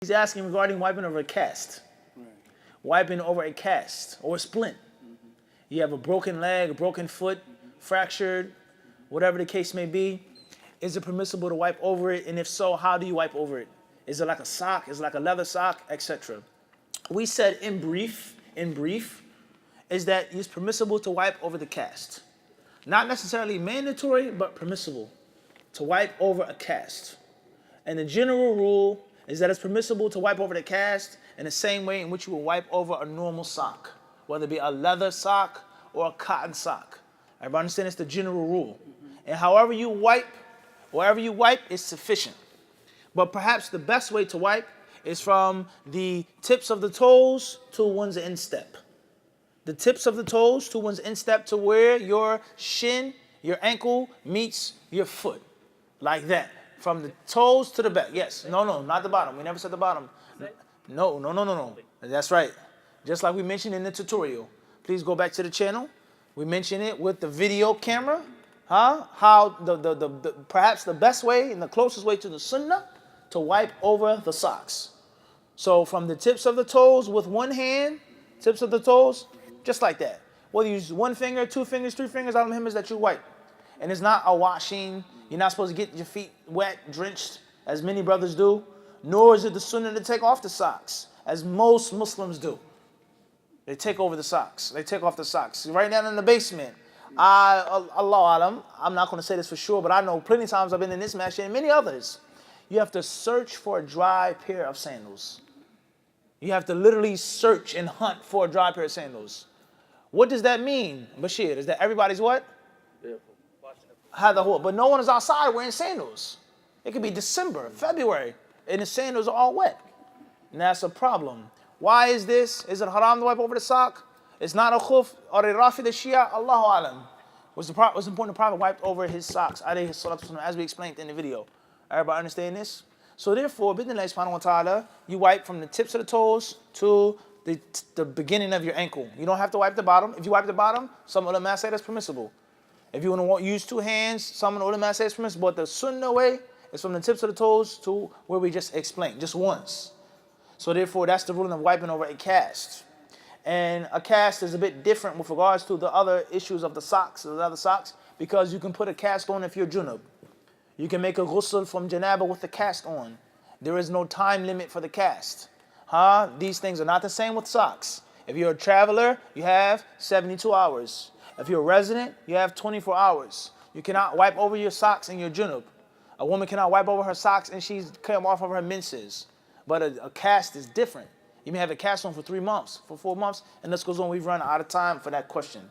He's asking regarding wiping over a cast. Right. Wiping over a cast or a splint. You have a broken leg, a broken foot, fractured, whatever the case may be. Is it permissible to wipe over it? And if so, how do you wipe over it? Is it like a sock? Is it like a leather sock, etc.? We said in brief, is that it's permissible to wipe over the cast. Not necessarily mandatory, but permissible to wipe over a cast. And the general rule is that it's permissible to wipe over the cast in the same way in which you will wipe over a normal sock, whether it be a leather sock or a cotton sock. Everybody understand it's the general rule. And however you wipe, wherever you wipe is sufficient. But perhaps the best way to wipe is from the tips of the toes to one's instep. The tips of the toes to one's instep to where your shin, your ankle meets your foot. Like that. From the toes to the back. Yes. No, not the bottom. We never said the bottom. No. That's right. Just like we mentioned in the tutorial. Please go back to the channel. We mentioned it with the video camera. How perhaps the best way and the closest way to the sunnah to wipe over the socks. So from the tips of the toes with one hand, tips of the toes, just like that. Whether you use one finger, two fingers, three fingers, all of them is that you wipe. And it's not a washing. You're not supposed to get your feet wet, drenched, as many brothers do. Nor is it the sunnah to take off the socks, as most Muslims do. They take over the socks. They take off the socks. Right down in the basement. Allah Alam, I'm not going to say this for sure, but I know plenty of times I've been in this masjid and many others. You have to search for a dry pair of sandals. You have to literally search and hunt for a dry pair of sandals. What does that mean, Bashir? Is that everybody's what? But no one is outside wearing sandals. It could be December, February, and the sandals are all wet. And that's a problem. Why is this? Is it haram to wipe over the sock? It's not a khuf or a rafi the Shia, Allahu Alam. Was important the Prophet wiped over his socks, as we explained in the video. Everybody understand this? So therefore, bidnillahi subhanahu wa ta'ala, you wipe from the tips of the toes to the beginning of your ankle. You don't have to wipe the bottom. If you wipe the bottom, some ulama say that's permissible. If you want to use two hands, some ulama say it's permissible. But the sunnah way is from the tips of the toes to where we just explained, just once. So therefore, that's the ruling of wiping over a cast. And a cast is a bit different with regards to the other issues of the socks, the other socks, because you can put a cast on if you're junub. You can make a ghusl from janaba with the cast on. There is no time limit for the cast. These things are not the same with socks. If you're a traveler, you have 72 hours. If you're a resident, you have 24 hours. You cannot wipe over your socks in your junub. A woman cannot wipe over her socks and she's come off of her menses. But a cast is different. You may have a cast on for 3 months, for 4 months, and this goes on. We've run out of time for that question.